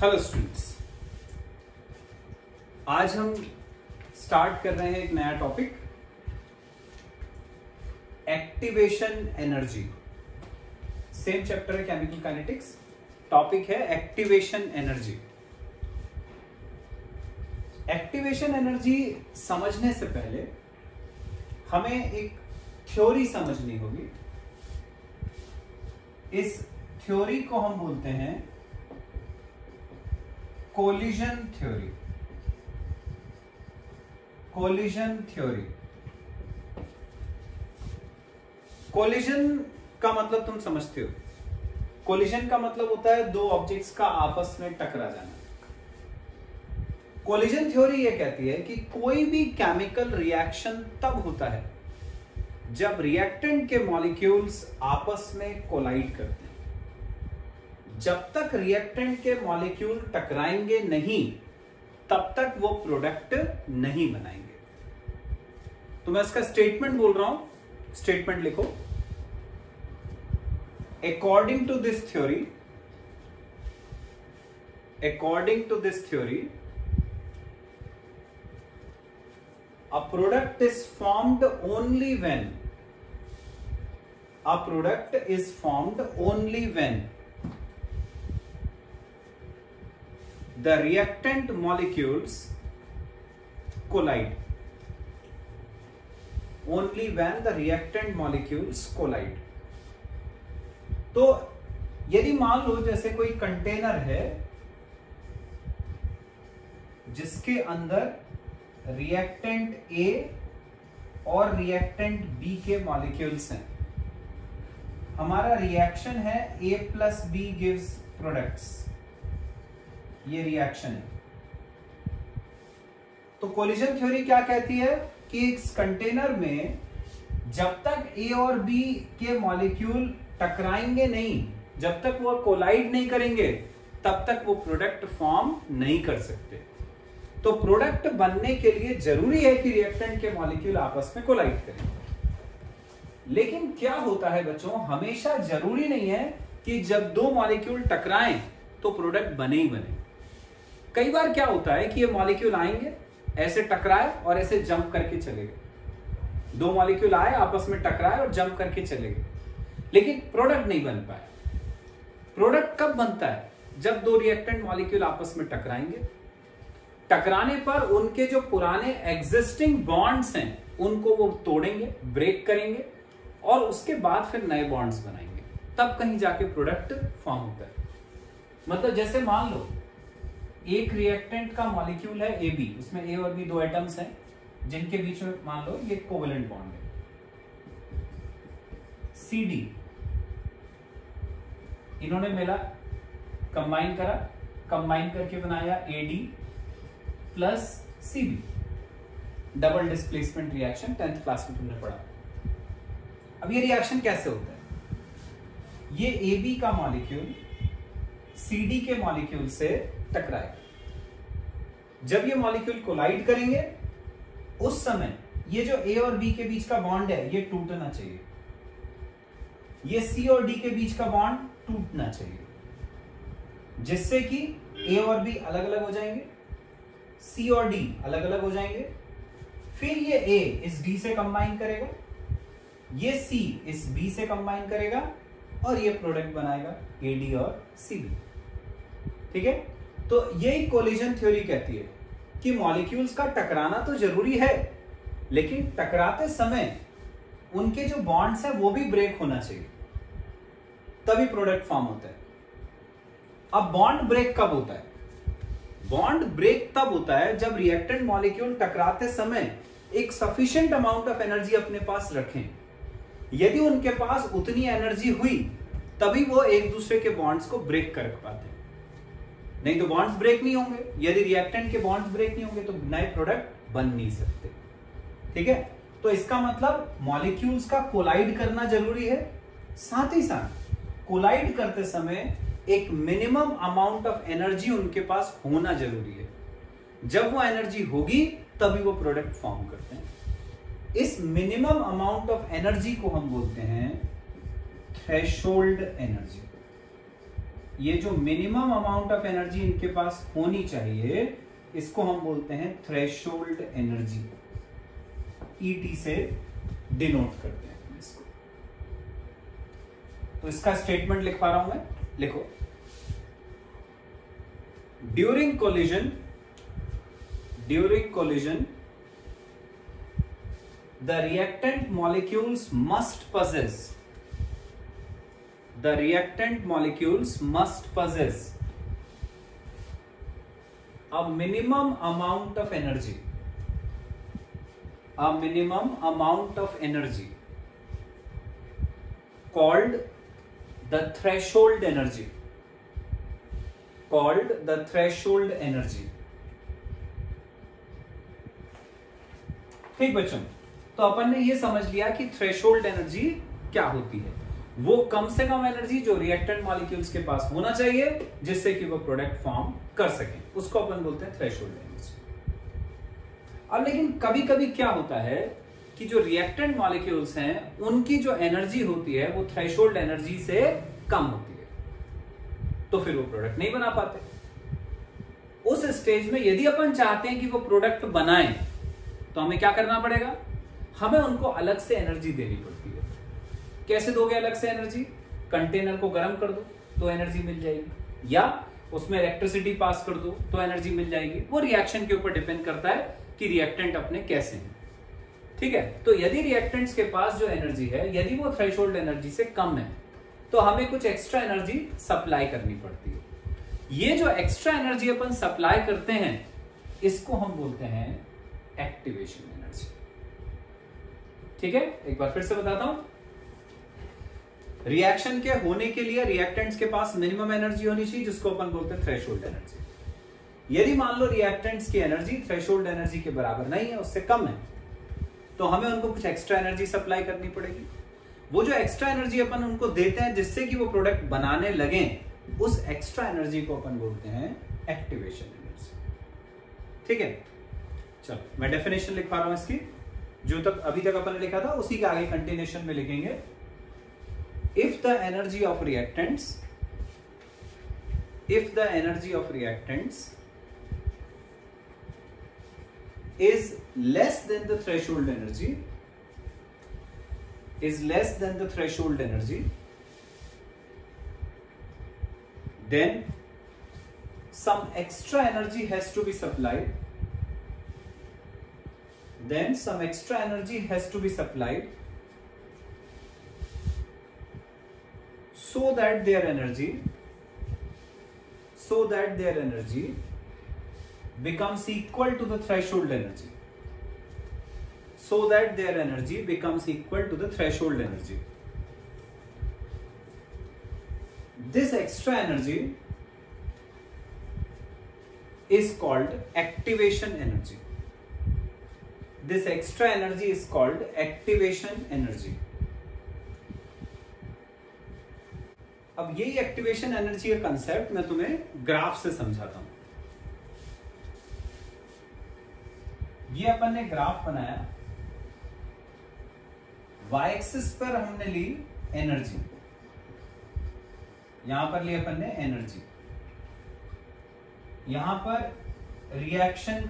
Hello students, आज हम start कर रहे हैं एक नया topic, activation energy. Same chapter है केमिकल काइनेटिक्स, टॉपिक है एक्टिवेशन एनर्जी। एक्टिवेशन एनर्जी समझने से पहले हमें एक थ्योरी समझनी होगी। इस थ्योरी को हम बोलते हैं collision theory. Collision theory, collision का मतलब तुम समझते हो। कोलिजन का मतलब होता है दो ऑब्जेक्ट्स का आपस में टकरा जाना। कोलिजन थ्योरी ये कहती है कि कोई भी केमिकल रिएक्शन तब होता है जब रिएक्टेंट के मॉलिक्यूल्स आपस में कोलाइड करते हैं। जब तक रिएक्टेंट के मॉलिक्यूल टकराएंगे नहीं, तब तक वो प्रोडक्ट नहीं बनाएंगे। तो मैं इसका स्टेटमेंट बोल रहा हूं, स्टेटमेंट लिखो। According to this theory, according to this theory, a product is formed only when, a product is formed only when the reactant molecules collide. Only when the reactant molecules collide. तो यदि मान लो जैसे कोई container है जिसके अंदर reactant A और reactant B के मॉलिक्यूल्स हैं। हमारा रिएक्शन है ए प्लस बी गिव्स प्रोडक्ट्स, ये रिएक्शन है। तो कोलिजन थ्योरी क्या कहती है कि इस कंटेनर में जब तक ए और बी के मॉलिक्यूल टकराएंगे नहीं, जब तक वो कोलाइड नहीं करेंगे, तब तक वो प्रोडक्ट फॉर्म नहीं कर सकते। तो प्रोडक्ट बनने के लिए जरूरी है कि रिएक्टेंट के मॉलिक्यूल आपस में कोलाइड करें। लेकिन क्या होता है बच्चों, हमेशा जरूरी नहीं है कि जब दो मॉलिक्यूल टकराएं तो प्रोडक्ट बने ही बने। कई बार क्या होता है कि ये मॉलिक्यूल आएंगे, ऐसे टकराए और ऐसे जंप करके चले गए। दो मॉलिक्यूल आए, आपस में टकराए और जंप करके चले गए, लेकिन प्रोडक्ट नहीं बन पाया। प्रोडक्ट कब बनता है? जब दो रिएक्टेंट मॉलिक्यूल आपस में टकराएंगे। टकराने पर उनके जो पुराने एग्जिस्टिंग बॉन्ड्स हैं उनको वो तोड़ेंगे, ब्रेक करेंगे और उसके बाद फिर नए बॉन्ड्स बनाएंगे, तब कहीं जाके प्रोडक्ट फॉर्म होता है। मतलब जैसे मान लो एक रिएक्टेंट का मॉलिक्यूल है ए बी, उसमें ए और बी दो एटम्स हैं जिनके बीच में मान लो ये कोवेलेंट बॉन्ड है सी डी। इन्होंने मिला, कंबाइन करा, कंबाइन करके बनाया A D plus C B, double displacement reaction, 10th class में तुमने पढ़ा। अब ये रिएक्शन कैसे होता है? ये ए बी का मॉलिक्यूल सी डी के मॉलिक्यूल से टकराएगा। जब ये मॉलिक्यूल कोलाइड करेंगे उस समय ये जो ए और बी के बीच का बॉन्ड है ये टूटना चाहिए, ये सी और डी के बीच का बॉन्ड टूटना चाहिए, जिससे कि ए और बी अलग अलग हो जाएंगे, सी और डी अलग अलग हो जाएंगे। फिर ये ए इस डी से कंबाइन करेगा, ये सी इस बी से कंबाइन करेगा और ये प्रोडक्ट बनाएगा ए डी और सी बी। ठीक है, तो यही कोलिजन थ्योरी कहती है कि मॉलिक्यूल्स का टकराना तो जरूरी है, लेकिन टकराते समय उनके जो बॉन्ड्स हैं वो भी ब्रेक होना चाहिए, तभी प्रोडक्ट फॉर्म होता है। अब बॉन्ड ब्रेक कब होता है? बॉन्ड ब्रेक तब होता है जब रिएक्टेंट मॉलिक्यूल टकराते समय एक सफिशिएंट अमाउंट ऑफ एनर्जी अपने पास रखें। यदि उनके पास उतनी एनर्जी हुई तभी वो एक दूसरे के बॉन्ड्स को ब्रेक कर पाते हैं, नहीं तो बॉन्ड्स ब्रेक नहीं होंगे। यदि रिएक्टेंट के बॉन्ड्स ब्रेक नहीं होंगे तो नए प्रोडक्ट बन नहीं सकते। ठीक है, तो इसका मतलब मॉलिक्यूल्स का कोलाइड करना जरूरी है, साथ ही साथ कोलाइड करते समय एक मिनिमम अमाउंट ऑफ एनर्जी उनके पास होना जरूरी है। जब वो एनर्जी होगी तभी वो प्रोडक्ट फॉर्म करते हैं। इस मिनिमम अमाउंट ऑफ एनर्जी को हम बोलते हैं थ्रेशोल्ड एनर्जी। ये जो मिनिमम अमाउंट ऑफ एनर्जी इनके पास होनी चाहिए, इसको हम बोलते हैं थ्रेशोल्ड एनर्जी, ईटी से डिनोट करते हैं इसको। तो इसका स्टेटमेंट लिख पा रहा हूं मैं, लिखो। During collision the reactant molecules must possess a minimum amount of energy called the threshold energy। ठीक बच्चों, तो अपन ने ये समझ लिया कि थ्रेशोल्ड एनर्जी क्या होती है। वो कम से कम एनर्जी जो रिएक्टेंट मॉलिक्यूल्स के पास होना चाहिए जिससे कि वो प्रोडक्ट फॉर्म कर सकें, उसको अपन बोलते हैं थ्रेशोल्ड एनर्जी। अब लेकिन कभी कभी क्या होता है कि जो रिएक्टेंट मॉलिक्यूल्स हैं उनकी जो एनर्जी होती है वो थ्रेशोल्ड एनर्जी से कम होती है, तो फिर वो प्रोडक्ट नहीं बना पाते। उस स्टेज में यदि अपन चाहते हैं कि वो प्रोडक्ट बनाएं तो हमें क्या करना पड़ेगा, हमें उनको अलग से एनर्जी देनी पड़ती है। कैसे दोगे अलग से एनर्जी? कंटेनर को गर्म कर दो तो एनर्जी मिल जाएगी, या उसमें इलेक्ट्रिसिटी पास कर दो तो एनर्जी मिल जाएगी। वो रिएक्शन के ऊपर डिपेंड करता है कि रिएक्टेंट अपने कैसे हैं। ठीक है, तो यदि रिएक्टेंट्स के पास जो एनर्जी है यदि वो थ्रेशोल्ड एनर्जी से कम है तो हमें कुछ एक्स्ट्रा एनर्जी सप्लाई करनी पड़ती है। ये जो एक्स्ट्रा एनर्जी अपन सप्लाई करते हैं इसको हम बोलते हैं एक्टिवेशन एनर्जी। ठीक है, एक बार फिर से बताता हूं। रिएक्शन के होने के लिए रिएक्टेंट्स के पास मिनिमम एनर्जी होनी चाहिए जिसको अपन बोलते हैं थ्रेशोल्ड एनर्जी। यदि मान लो रिएक्टेंट्स की एनर्जी थ्रेशोल्ड एनर्जी के बराबर नहीं है, उससे कम है, तो हमें उनको कुछ एक्स्ट्रा एनर्जी सप्लाई करनी पड़ेगी। वो जो एक्स्ट्रा एनर्जी अपन उनको देते हैं जिससे कि वो प्रोडक्ट बनाने लगे, उस एक्स्ट्रा एनर्जी को अपन बोलते हैं एक्टिवेशन एनर्जी। ठीक है, चलो मैं डेफिनेशन लिख पा रहा हूं इसकी, जो तक अभी तक अपन ने लिखा था उसी के आगे कंटिन्यूएशन में लिखेंगे। If the energy of reactants is less than the threshold energy, then some extra energy has to be supplied. So that their energy becomes equal to the threshold energy. This extra energy is called activation energy. अब यही activation energy का concept मैं तुम्हें graph से समझाता हूं। ये अपन ने ग्राफ बनाया, वाई एक्सिस पर हमने ली एनर्जी, यहां पर ली अपन ने एनर्जी, यहां पर रिएक्शन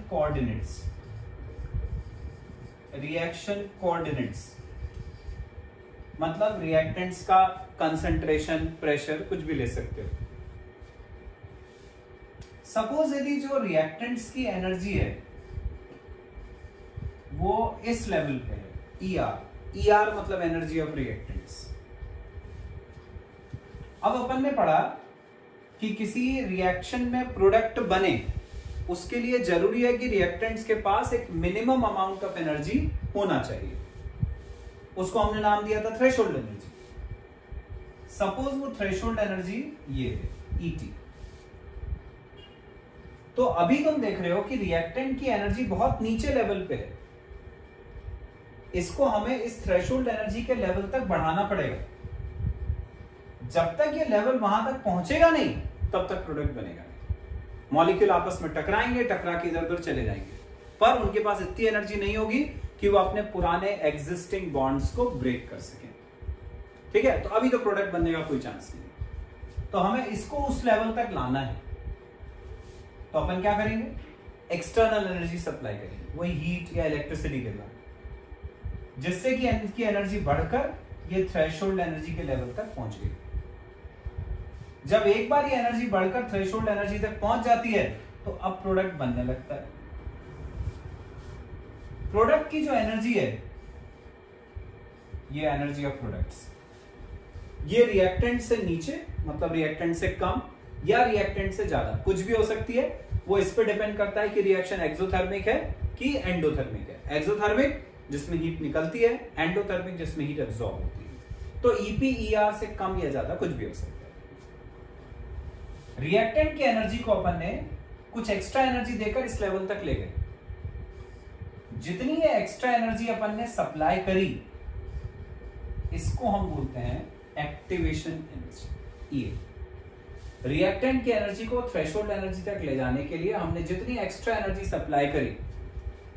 कोऑर्डिनेट्स मतलब रिएक्टेंट्स का कंसंट्रेशन, प्रेशर, कुछ भी ले सकते हो। सपोज यदि जो रिएक्टेंट्स की एनर्जी है वो इस लेवल पे है, ER मतलब एनर्जी ऑफ रिएक्टेंट्स। अब अपन ने पढ़ा कि किसी रिएक्शन में प्रोडक्ट बने उसके लिए जरूरी है कि रिएक्टेंट्स के पास एक मिनिमम अमाउंट ऑफ एनर्जी होना चाहिए, उसको हमने नाम दिया था थ्रेशोल्ड एनर्जी। सपोज वो थ्रेशोल्ड एनर्जी ये है ET। तो अभी तुम देख रहे हो कि रिएक्टेंट की एनर्जी बहुत नीचे लेवल पे है, इसको हमें इस थ्रेशोल्ड एनर्जी के लेवल तक बढ़ाना पड़ेगा। जब तक ये लेवल वहां तक पहुंचेगा नहीं तब तक प्रोडक्ट बनेगा नहीं। मॉलिक्यूल आपस में टकराएंगे, टकरा के इधर उधर चले जाएंगे, पर उनके पास इतनी एनर्जी नहीं होगी कि वो अपने पुराने एग्जिस्टिंग बॉन्ड्स को ब्रेक कर सके। ठीक है, तो अभी तो प्रोडक्ट बनने का कोई चांस नहीं। तो हमें इसको उस लेवल तक लाना है, तो अपन क्या करेंगे, एक्सटर्नल एनर्जी सप्लाई करेंगे, वही हीट या इलेक्ट्रिसिटी के द्वारा, जिससे कि इसकी एनर्जी बढ़कर ये थ्रेशोल्ड एनर्जी के लेवल तक पहुंच गई। जब एक बार ये एनर्जी बढ़कर थ्रेशोल्ड एनर्जी तक पहुंच जाती है तो अब प्रोडक्ट बनने लगता है। प्रोडक्ट की जो एनर्जी है, ये एनर्जी ऑफ प्रोडक्ट्स, ये रिएक्टेंट से नीचे मतलब रिएक्टेंट से कम या रिएक्टेंट से ज्यादा कुछ भी हो सकती है, वो इस पे डिपेंड करता है कि रिएक्शन एक्सोथर्मिक है कि एंडोथर्मिक है। एक्सोथर्मिक जिसमें हीट निकलती है, एंडोथर्मिक जिसमें हीट एब्जॉर्ब होती है। तो ईपीईआर से कम या ज्यादा कुछ भी हो सकता है। रिएक्टेंट की एनर्जी को अपन ने कुछ एक्स्ट्रा एनर्जी देकर इस लेवल तक ले गए। जितनी ये एक्स्ट्रा एनर्जी अपन ने सप्लाई करी, इसको हम बोलते हैं एक्टिवेशन एनर्जी, ये। रिएक्टेंट की एनर्जी को थ्रेशोल्ड एनर्जी तक ले जाने के लिए हमने जितनी एक्स्ट्रा एनर्जी सप्लाई करी,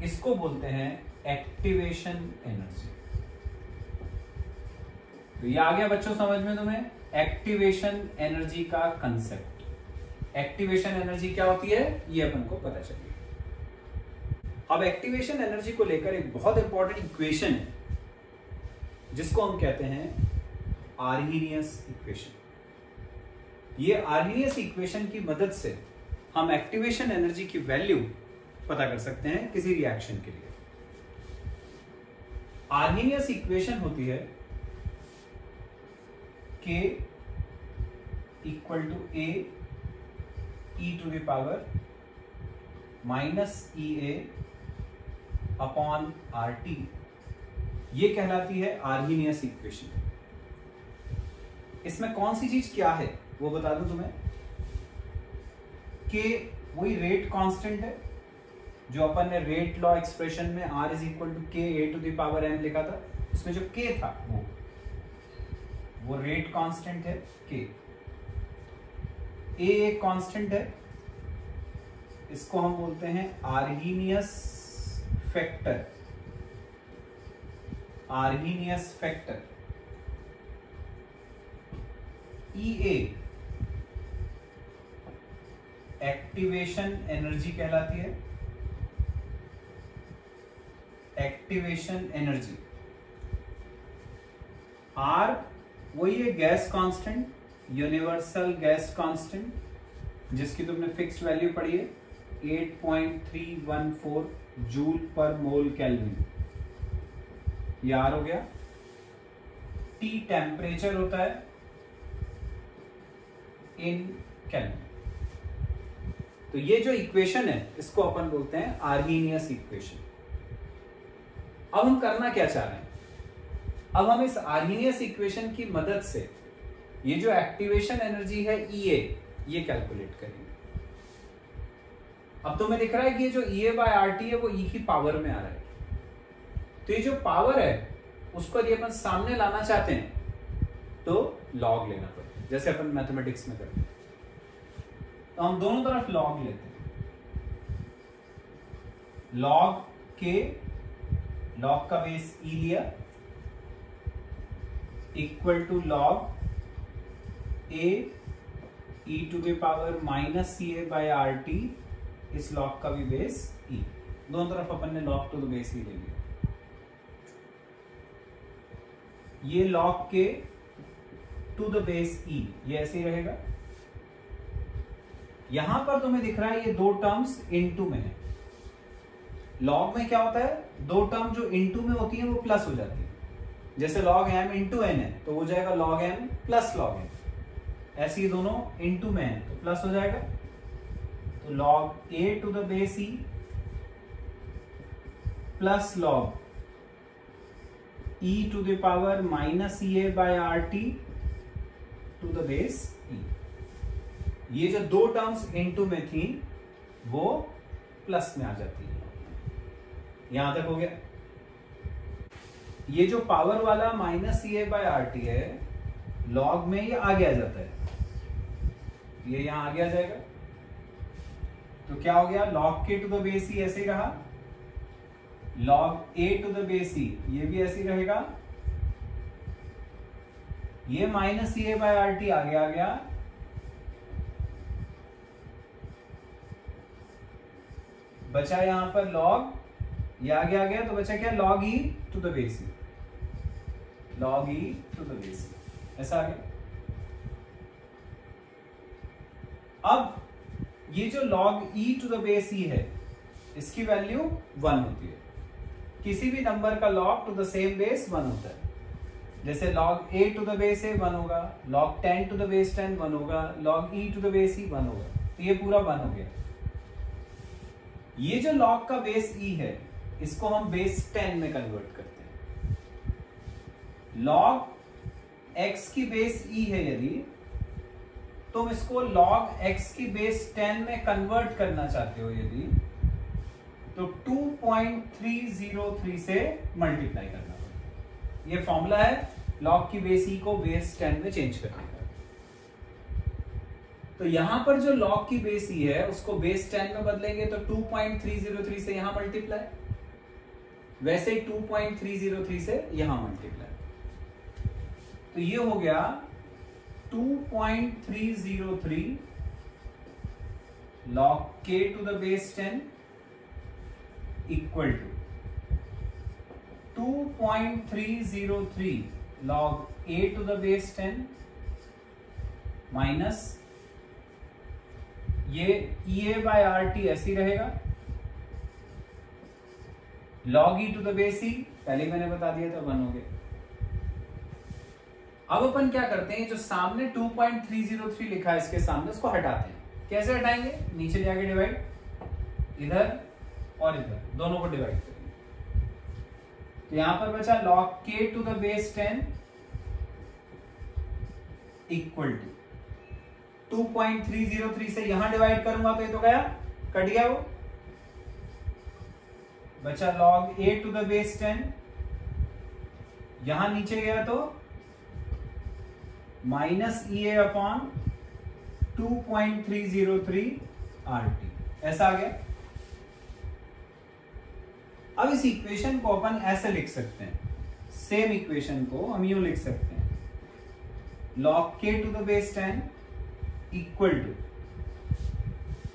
इसको बोलते हैं एक्टिवेशन एनर्जी। तो ये आ गया बच्चों समझ में तुम्हें एक्टिवेशन एनर्जी का कंसेप्ट। एक्टिवेशन एनर्जी क्या होती है ये अपन को पता चलिए। अब एक्टिवेशन एनर्जी को लेकर एक बहुत इंपॉर्टेंट इक्वेशन है, जिसको हम कहते हैं आर्हीनियस इक्वेशन। ये आर्हीनियस इक्वेशन की मदद से हम एक्टिवेशन एनर्जी की वैल्यू पता कर सकते हैं किसी रिएक्शन के लिए। आर्हीनियस इक्वेशन होती है K equal to A e to the power minus EA upon RT, ये कहलाती है आर्हीनियस इक्वेशन। इसमें कौन सी चीज क्या है वो बता दूं तुम्हें। K वही रेट कांस्टेंट है जो अपन ने रेट लॉ एक्सप्रेशन में R is equal to K A to the power m लिखा था, उसमें जो K था वो रेट कांस्टेंट है K। A एक कांस्टेंट है, इसको हम बोलते हैं Arrhenius factor. Arrhenius factor EA activation energy कहलाती है। एक्टिवेशन एनर्जी R वही है gas constant, universal gas constant, जिसकी तुमने फिक्स्ड वैल्यू पढ़ी है 8.314 जूल पर मोल केल्विन, यार हो गया। T टेम्परेचर होता है इन केल्विन। तो ये जो इक्वेशन है इसको अपन बोलते हैं आर्हीनियस इक्वेशन। अब हम करना क्या चाह रहे हैं, अब हम इस आर्हीनियस इक्वेशन की मदद से ये जो एक्टिवेशन एनर्जी है EA, ये कैलकुलेट करेंगे। अब तुम्हें दिख रहा है कि ये जो EA बाय RT है वो E की पावर में आ रहा है, तो ये जो पावर है उसको यदि अपन सामने लाना चाहते हैं तो लॉग लेना पड़ेगा, जैसे अपन मैथमेटिक्स में करते हैं। तो हम दोनों तरफ लॉग लेते हैं। लॉग K, लॉग का बेस E लिया, equal to log A e to the power minus CA by RT, इस लॉग का भी बेस E। दोनों तरफ अपन ने log to the base E ले लिया। ये log K to the base E, ये ऐसे ही रहेगा। यहां पर तुम्हें दिख रहा है ये दो टर्म्स इनटू में है। लॉग में क्या होता है, दो टर्म जो इनटू में होती है वो प्लस हो जाती है। जैसे log m इंटू n है तो हो जाएगा log m plus log n, ऐसे ही दोनों इनटू में है तो प्लस हो जाएगा। तो log A to the base E plus log E to the power minus EA by RT to the base E। ये जो दो टर्म्स इनटू में थी वो प्लस में आ जाती है। यहां तक हो गया। ये जो पावर वाला माइनस CA बाय RT है, लॉग में ये आगे आ जाता है, ये यहां आगे आ जाएगा। तो क्या हो गया, log K to the base E ऐसे रहा, log A to the base E ये भी ऐसे रहेगा। ये माइनस CA बाय RT आगे आ गया, बचा यहाँ पर log, ये आगे आ गया तो बचा क्या, log e to the base e, log e to the base e, ऐसा आ गया। अब ये जो log e to the base e है, इसकी वैल्यू 1 होती है। किसी भी नंबर का log to the same base 1 होता है। जैसे log a to the base a 1 होगा, log 10 to the base 10 1 होगा, log e to the base e 1 होगा, तो ये पूरा 1 हो गया। ये जो log का बेस e है, इसको हम बेस 10 में कन्वर्ट करते हैं। log x की बेस e है, यदि तुम इसको log x की बेस 10 में कन्वर्ट करना चाहते हो यदि, तो 2.303 से मल्टीप्लाई करना पड़ेगा। ये फॉर्मूला है log की बेस e को बेस 10 में चेंज करने का। तो यहां पर जो log की बेस e है उसको बेस 10 में बदलेंगे तो 2.303 से यहां मल्टीप्लाई, वैसे ही 2.303 से यहां मल्टीप्लाई, तो ये हो गया 2.303 log k to the base 10 equal to 2.303 log a to the base 10 minus ये EA by RT ऐसे ही रहेगा, log e to the base e पहले मैंने बता दिया था 1 हो गया। अब अपन क्या करते हैं, जो सामने 2.303 लिखा है इसके सामने, उसको हटाते हैं। कैसे हटाएंगे, नीचे जाके डिवाइड, इधर और इधर दोनों को डिवाइड करेंगे, तो यहां पर बचा log k to the base 10 equal to 2.303 से यहां डिवाइड करूंगा तो ये तो गया, कट गया वो, बचा log a to the base 10, यहां नीचे गया तो माइनस EA अपॉन 2.303 RT, ऐसा आ गया। अब इस इक्वेशन को अपन ऐसे लिख सकते हैं, सेम इक्वेशन को हम यूं लिख सकते हैं, log k to the base 10 equal to,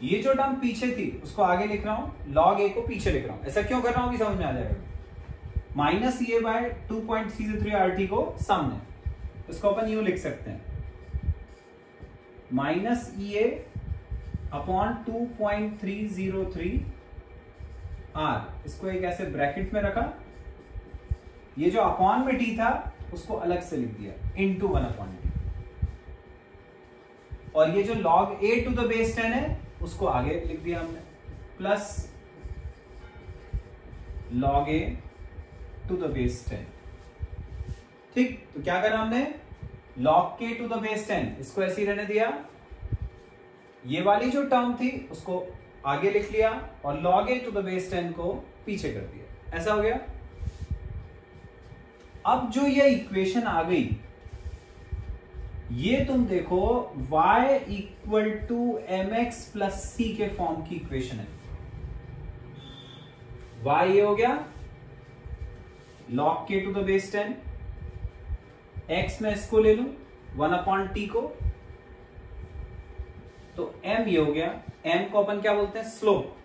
ये जो टर्म पीछे थी उसको आगे लिख रहा हूं, log a को पीछे लिख रहा हूं। ऐसा क्यों कर रहा हूं अभी समझ में आ जाएगा। माइनस EA बाय 2.303 RT को सामने, इसको अपन यूं लिख सकते हैं, माइनस EA अपॉन 2.303 R, इसको एक ऐसे ब्रैकेट में रखा, ये जो अपॉन में t था उसको अलग से लिख दिया, इनटू 1 अपॉन t, और ये जो log a to the base 10 है उसको आगे लिख दिया हमने, plus log a to the base 10। ठीक, तो क्या करा हमने, log k to the base 10 इसको ऐसे ही रहने दिया, ये वाली जो टर्म थी उसको आगे लिख लिया, और log a to the base 10 को पीछे कर दिया, ऐसा हो गया। अब जो ये इक्वेशन आ गई, ये तुम देखो y equal to mx plus c के फॉर्म की इक्वेशन है। y ये हो गया log k to the base 10, x में इसको ले लूं 1 अपॉन t को, तो m ये हो गया, m को अपन क्या बोलते हैं, स्लोप,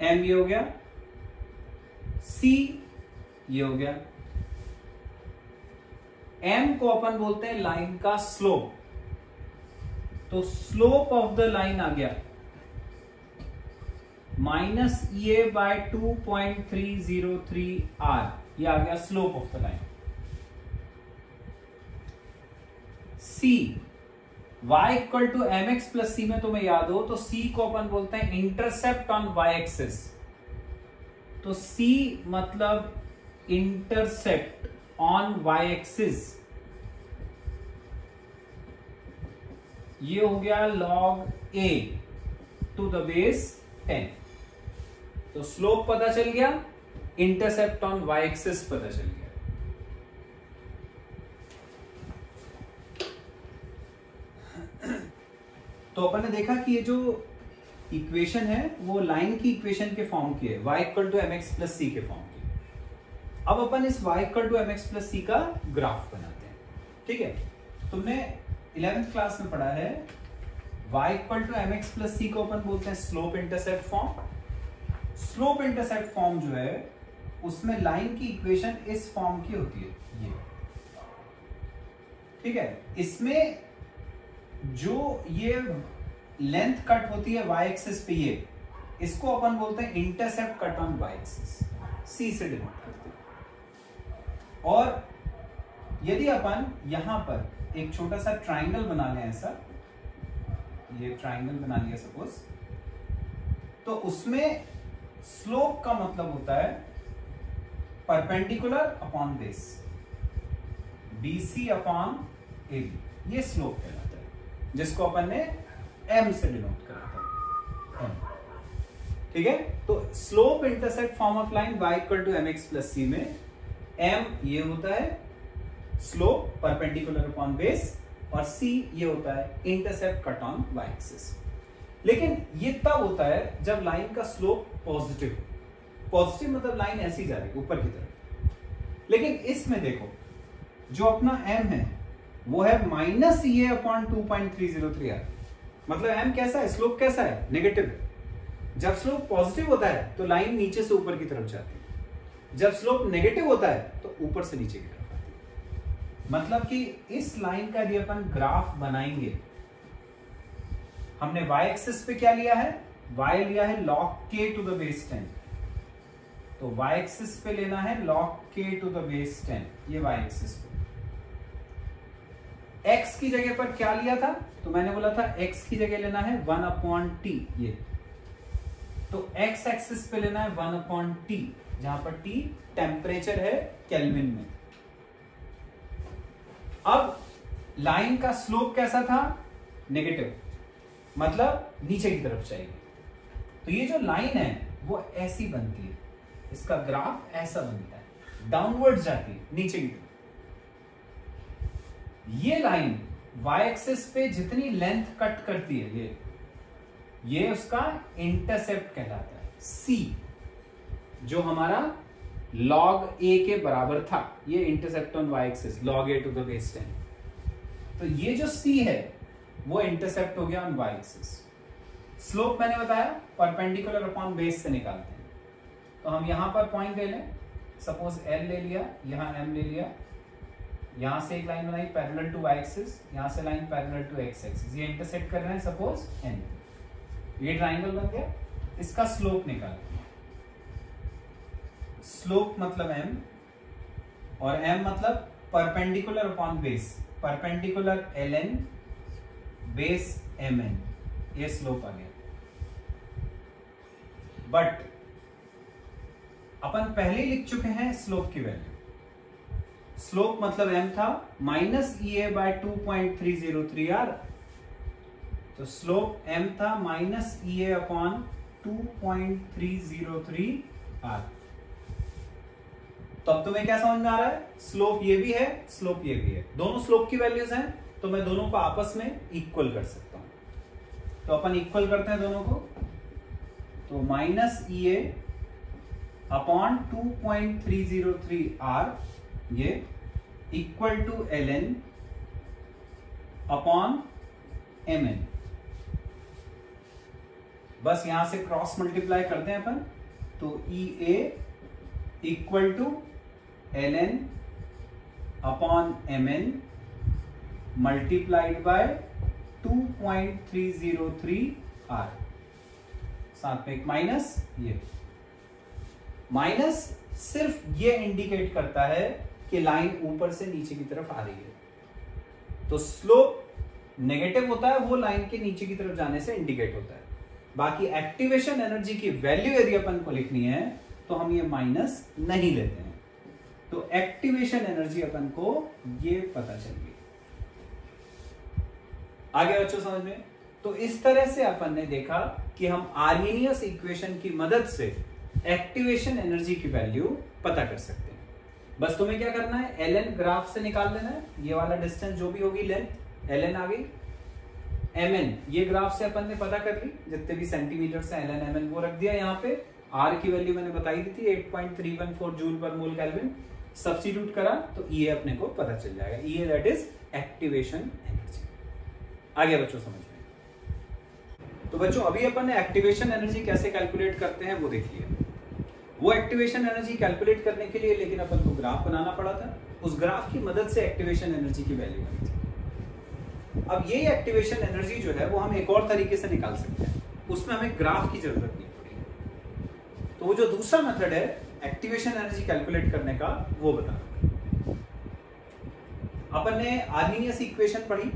m ये हो गया, c ये हो गया, m को अपन बोलते हैं लाइन का स्लोप, तो स्लोप ऑफ द लाइन आ गया माइनस EA बाय 2.303 R, ये आ गया slope of the line. C y equal to mx plus c में तुम्हें याद हो तो c को अपन बोलते हैं इंटरसेप्ट ऑन y एक्सिस, तो c मतलब इंटरसेप्ट ऑन y एक्सिस, ये हो गया log a to the base 10। तो स्लोप पता चल गया, इंटरसेप्ट ऑन y एक्सिस पता चल गया। तो अपन ने देखा कि ये जो इक्वेशन है वो लाइन की इक्वेशन के फॉर्म की है, y equal to mx plus c के फॉर्म की। अब अपन इस y equal to mx plus c का ग्राफ बनाते हैं। ठीक है, तुमने 11th क्लास में पढ़ा है y equal to mx plus c को अपन बोलते हैं slope intercept form. Slope intercept form जो है उसमें लाइन की इक्वेशन इस फॉर्म की होती है ये, ठीक है। इसमें जो ये लेंथ कट होती है वाई एक्सिस पे, ये इसको अपन बोलते हैं intercept cut on Y axis, C से डिनोट करते हैं। और यदि अपन यहां पर एक छोटा सा ट्राइंगल बना लें, ऐसा ये ट्राइंगल बना लिया सपोज, तो उसमें स्लोप का मतलब होता है perpendicular upon base, BC upon AB, ये स्लोप कहलाता है, जिसको अपन ने M से डिनोट करा था, ठीक है। तो slope intercept form of line y equal to mx plus c में M ये होता है स्लोप परपेंडिकुलर अपॉन बेस, और c ये होता है intercept cut on y axis. लेकिन ये तब होता है जब लाइन का स्लोप पॉजिटिव, पॉजिटिव मतलब लाइन ऐसी जा रही है ऊपर की तरफ। लेकिन इसमें देखो जो अपना m है वो है माइनस ए अपॉन 2.303 r, मतलब m कैसा है, स्लोप कैसा है, नेगेटिव। जब स्लोप पॉजिटिव होता है तो लाइन नीचे से ऊपर की तरफ जाती है, जब स्लोप नेगेटिव होता है तो ऊपर से नीचे की तरफ आती है। मतलब कि इस लाइन का यदि अपन ग्राफ बनाएंगे, हमने y एक्सिस पे क्या लिया है, y लिया है log k to the base 10, तो y एक्सिस पे लेना है log k to the base 10, ये y एक्सिस पे। x की जगह पर क्या लिया था, तो मैंने बोला था x की जगह लेना है 1 अपॉन t, ये तो x एक्सिस पे लेना है 1 अपॉन t, जहां पर t टेम्परेचर है केल्विन में। अब लाइन का स्लोप कैसा था, नेगेटिव, मतलब नीचे की तरफ चाहिए। तो ये जो लाइन है वो ऐसी बनती है, इसका ग्राफ ऐसा बनता है, डाउनवर्ड जाती है नीचे की तरफ। ये लाइन y एक्सिस पे जितनी लेंथ कट करती है, ये उसका इंटरसेप्ट कहलाता है, c, जो हमारा log a के बराबर था, ये intercept on y axis log a to the base 10। तो ये जो c है वो इंटरसेप्ट हो गया ऑन y एक्सिस। स्लोप मैंने बताया परपेंडिकुलर अपॉन बेस से निकालते हैं, तो हम यहां पर पॉइंट ले लें, सपोज L ले लिया, यहां M ले लिया, यहां से एक लाइन बनाई पैरेलल टू y एक्सिस, यहां से line parallel to x axis, ये इंटरसेक्ट कर रहे हैं सपोज N, ये ट्राइंगल बन गया। इसका स्लोप निकाल, स्लोप मतलब m, और m मतलब perpendicular upon base, perpendicular ln base mn, ये स्लोप आ गया। बट अपन पहले लिख चुके हैं स्लोप की वैल्यू, स्लोप मतलब m था माइनस EA बाय 2.303 r, तो स्लोप m था माइनस EA अपॉन 2.303 r। तो अब तुम्हें क्या समझ में आ रहा है, स्लोप ये भी है, स्लोप ये भी है, दोनों स्लोप की वैल्यूज हैं, तो मैं दोनों को आपस में इक्वल कर सकता हूं। तो अपन इक्वल करते हैं दोनों को, तो माइनस EA अपॉन 2.303 r, ये equal to ln upon mn। बस यहां से क्रॉस मल्टीप्लाई करते हैं अपन, तो EA equal to ln upon mn multiplied by 2.303 r, साथ में एक माइनस, ये माइनस सिर्फ ये इंडिकेट करता है कि लाइन ऊपर से नीचे की तरफ आ रही है। तो स्लोप नेगेटिव होता है वो लाइन के नीचे की तरफ जाने से इंडिकेट होता है। बाकी एक्टिवेशन एनर्जी की वैल्यू यदि अपन को लिखनी है तो हम ये माइनस नहीं लेते हैं, तो एक्टिवेशन एनर्जी अपन को ये पता चल गई। आगे बच्चों समझ में? तो इस तरह से अपन ने देखा कि हम आर्हेनियस इक्वेशन की मदद से एक्टिवेशन एनर्जी की वैल्यू पता कर सकते हैं। बस तुम्हें क्या करना है, ln ग्राफ से निकाल लेना है, ये वाला डिस्टेंस जो भी होगी लेंथ ln आ गई, mn ये ग्राफ से अपन ने पता कर ली, जितने भी सेंटीमीटर से ln mn वो रख दिया यहाँ पे, r की वैल्यू मैंने बताई दी थी 8.314 जूल पर मोल केल्विन, सब्स्टिट्यूट करा तो E अपने को पता चल जाएगा, E that is activation energy. आगे बच्चों समझ में? तो बच्चों अभी अपन ने एक्टिवेशन एनर्जी कैसे कैलकुलेट करते हैं वो देख लिया। वो एक्टिवेशन एनर्जी कैलकुलेट करने के लिए लेकिन अपन को ग्राफ बनाना पड़ा था, उस ग्राफ की मदद से एक्टिवेशन एनर्जी की वैल्यू बनी थी। अब ये एक्टिवेशन एनर्जी जो है वो हम एक और तरीके से निकाल सकते हैं, उसमें हमें ग्राफ की जरूरत नहीं पड़ेगी। तो वो जो दूसरा मेथड है एक्टिवेशन एनर्जी कैलकुलेट करने का वो बता रहा। अपन ने आर्मीनियस इक्वेशन पढ़ी,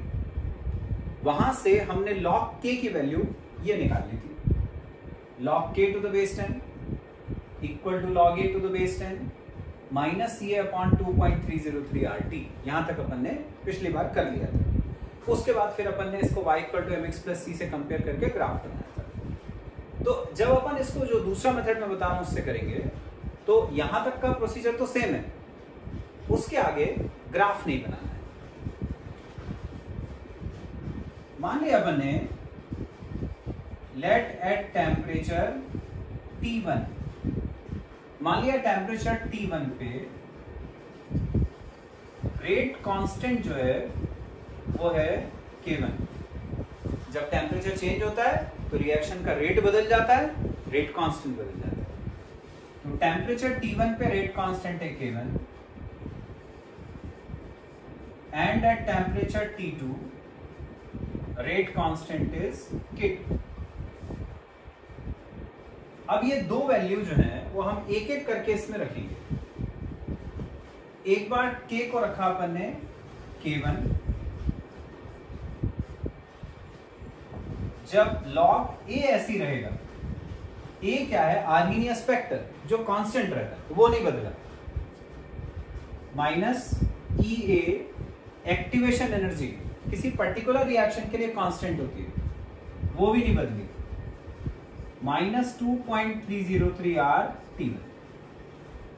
वहां से हमने log k की वैल्यू ये निकालनी थी, log k to the base 10 equal to log a to the base 10 minus ca upon 2.303 RT। यहां तक अपन ने पिछली बार कर लिया था। उसके बाद फिर अपन ने इसको y equal to mx plus c से कंपेयर करके ग्राफ बनाया था। तो जब अपन इसको जो दूसरा मेथड में बता रहा हूं उससे करेंगे तो यहां तक का प्रोसीजर तो सेम है, उसके आगे ग्राफ नहीं बनाना है। मान लिया अपन ने लेट एट टेम्परेचर T1, मान लिया टेम्परेचर T1 पे रेट कांस्टेंट जो है वो है K1। जब टेम्परेचर चेंज होता है तो रिएक्शन का रेट बदल जाता है, रेट कांस्टेंट बदल जाता है। तो टेम्परेचर T1 पे रेट कांस्टेंट है K1 and at temperature T2 rate constant is K2। अब ये दो वैल्यू जो है वो हम एक एक करके इसमें रखेंगे। एक बार K को रखा अपन ने K1, जब log A ऐसी रहेगा, A क्या है आर्मीनियस फैक्टर जो कांस्टेंट रहता है वो नहीं बदला, माइनस EA एक्टिवेशन एनर्जी किसी पर्टिकुलर रिएक्शन के लिए कांस्टेंट होती है वो भी नहीं बदली, माइनस 2.303 R T1।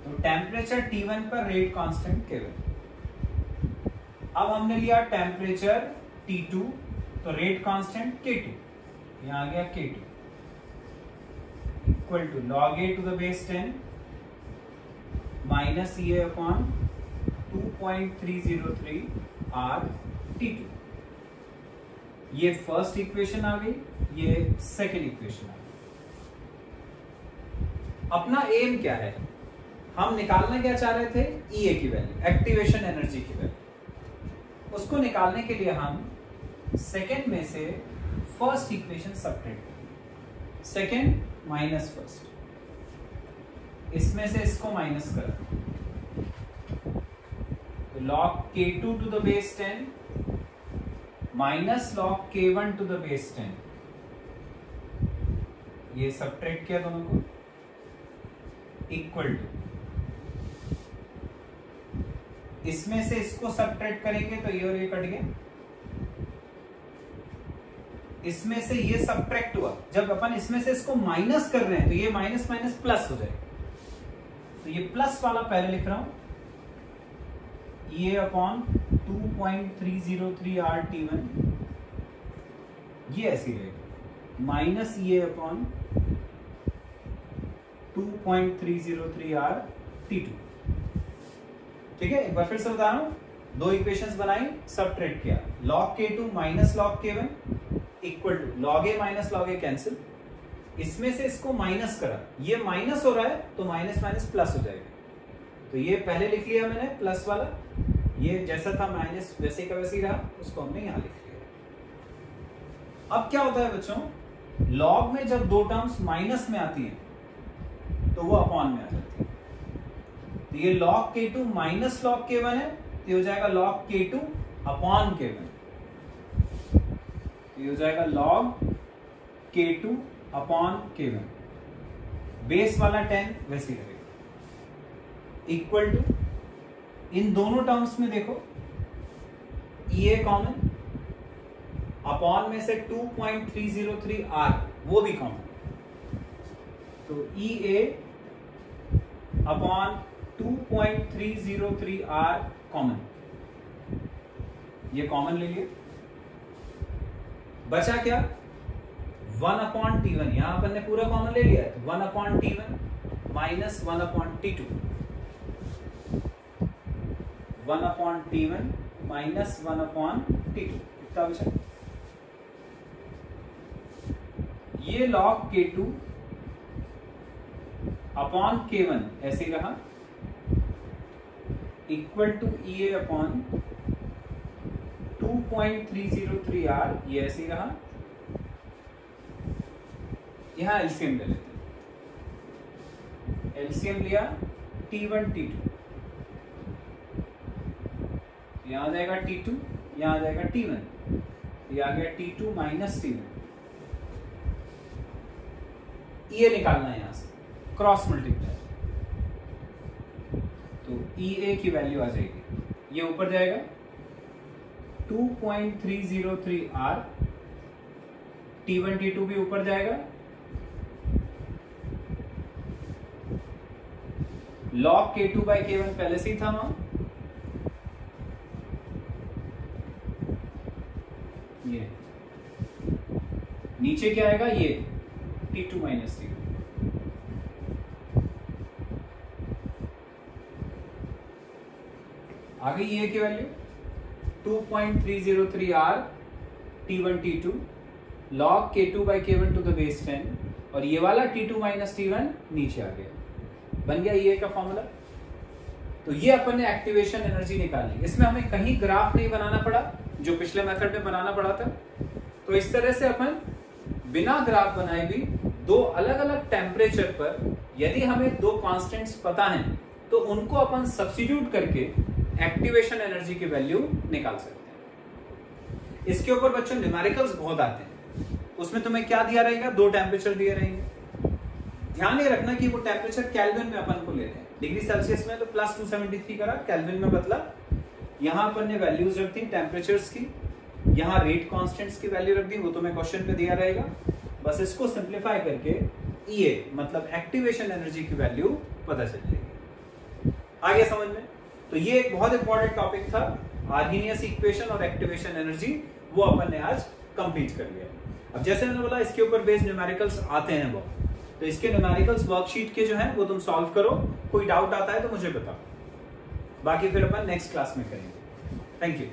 तो टेम्परेचर T1 पर रेट कांस्टेंट K1। अब हमने लिया टेम्परेचर T2 तो रेट कांस्टेंट K2, यहां आ गया K2 equal to log A to the base 10 minus EA upon 2.303 R T2। ये फर्स्ट इक्वेशन आ गई, ये सेकेंड इक्वेशन आ गई। अपना एम क्या है, हम निकालना क्या चाह रहे थे EA की वैल्यू, एक्टिवेशन एनर्जी की वैल्यू। उसको निकालने के लिए हम सेकेंड में से फर्स्ट इक्वेशन सब्ट्रैक्ट करेंगे, सेकेंड माइनस फर्स्ट, इसमें से इसको माइनस कर, तो log K2 to the base 10 minus log K1 to the base 10, ये सब्ट्रैक्ट किया दोनों को, इक्वल टू इसमें से इसको सब्ट्रैक्ट करेंगे तो ये और ये कट गए, इसमें से ये सब्ट्रैक्ट हुआ, जब अपन इसमें से इसको माइनस कर रहे हैं तो ये माइनस माइनस प्लस हो जाएगा। तो ये प्लस वाला पहले लिख रहा हूं, ये अपॉन 2.303 R T1, ये ऐसी रहेगा, माइनस ये अपॉन 2.303 R T2। ठीक है, एक बार फिर से बता रहा हूं, दो इक्वेशंस बनाई, सब्ट्रैक्ट किया, log K2 minus log K1 equal to log A minus log A cancel, इसमें से इसको माइनस करा, ये माइनस हो रहा है तो माइनस माइनस प्लस हो जाएगा, तो ये पहले लिख लिया मैंने प्लस वाला, ये जैसा था माइनस वैसे का वैसे ही रहा, उसको हमने यहां लिख लिया। अब क्या होता है बच्चों, log में जब दो टर्म्स माइनस में आती है तो वो अपॉन में आ जाती है, तो ये log K2 minus log K1 है, तो ये हो जाएगा log K2 अपॉन K1, ये हो जाएगा log K2 upon K1, base वाला 10 वैसे ही रहेगा, इक्वल टू इन दोनों टर्म्स में देखो EA कॉमन, अपॉन में से 2.303 R वो भी कॉमन, तो EA अपॉन 2.303 R कॉमन, ये कॉमन ले लिए, बचा क्या 1 अपॉन T1, यहां अपन ने पूरा कॉमन ले लिया, तो 1 upon T1 minus 1 upon T2, 1 upon T1 minus 1 upon T2, कितना बचा ये log K2 अपॉन K1 ऐसे रहा, equal to EA upon 2.303R, ये ऐसे रहा। यहां एलसीएम ले लेते हैं, एलसीएम लिया T1 T2, यहां आ जाएगा T2, यहां आ जाएगा T1, ये आ गया T2 माइनस T1। ये निकालना है यहां से क्रॉस मल्टीप्लाई, तो EA की वैल्यू आ जाएगी, ये ऊपर जाएगा 2.303R, T1 T2 भी ऊपर जाएगा, log K2 by K1 पहले से ही था वहां, ये नीचे क्या आएगा, ये T2 माइनस T2, आ गई ये की value 2.303R T1 T2 log K2 by K1 to the base 10, और ये वाला T2 माइनस T1 नीचे आ गया, बन गया ये का फॉर्मूला। तो ये अपन ने एक्टिवेशन एनर्जी निकाली, इसमें हमें कहीं ग्राफ नहीं बनाना पड़ा जो पिछले मेथड में बनाना पड़ा था। तो इस तरह से अपन बिना ग्राफ बनाए भी दो अलग अलग टेम्परेचर पर यदि हमें दो कांस्टेंट्स पता हैं तो उनको अपन सब्स्टिट्यूट करके एक्टिवेशन एनर्जी की वैल्यू निकाल सकते हैं। इसके ऊपर बच्चों न्यूमेरिकल्स बहुत आते हैं, उसमें तुम्हें क्या दिया रहेगा, दो टेम्परेचर दिए रहेंगे। ध्यान ये रखना कि वो टेम्परेचर केल्विन में अपन को लेते हैं, डिग्री सेल्सियस में तो प्लस 273 करा, केल्विन में बदला। यहां अपन ने वैल्यूज रख दी टेम्परेचर्स की, यहां रेट कांस्टेंट्स की वैल्यू रख दी, वो तुम्हें क्वेश्चन पे दिया रहेगा। बस इसको सिंप्लीफाई करके EA मतलब एक्टिवेशन एनर्जी की वैल्यू पता चल जाएगी। आगे समझ में? तो ये एक बहुत इंपॉर्टेंट टॉपिक था, आर्हीनियस इक्वेशन और एक्टिवेशन एनर्जी, वो अपन ने आज कंप्लीट कर लिया। अब जैसे मैंने बोला इसके ऊपर बेस्ड न्यूमेरिकल्स आते हैं बहुत, तो इसके न्यूमेरिकल्स वर्कशीट के जो हैं वो तुम सॉल्व करो, कोई डाउट आता है तो मुझे बताओ, बाकी फिर अपन नेक्स्ट क्लास में करेंगे। Thank you.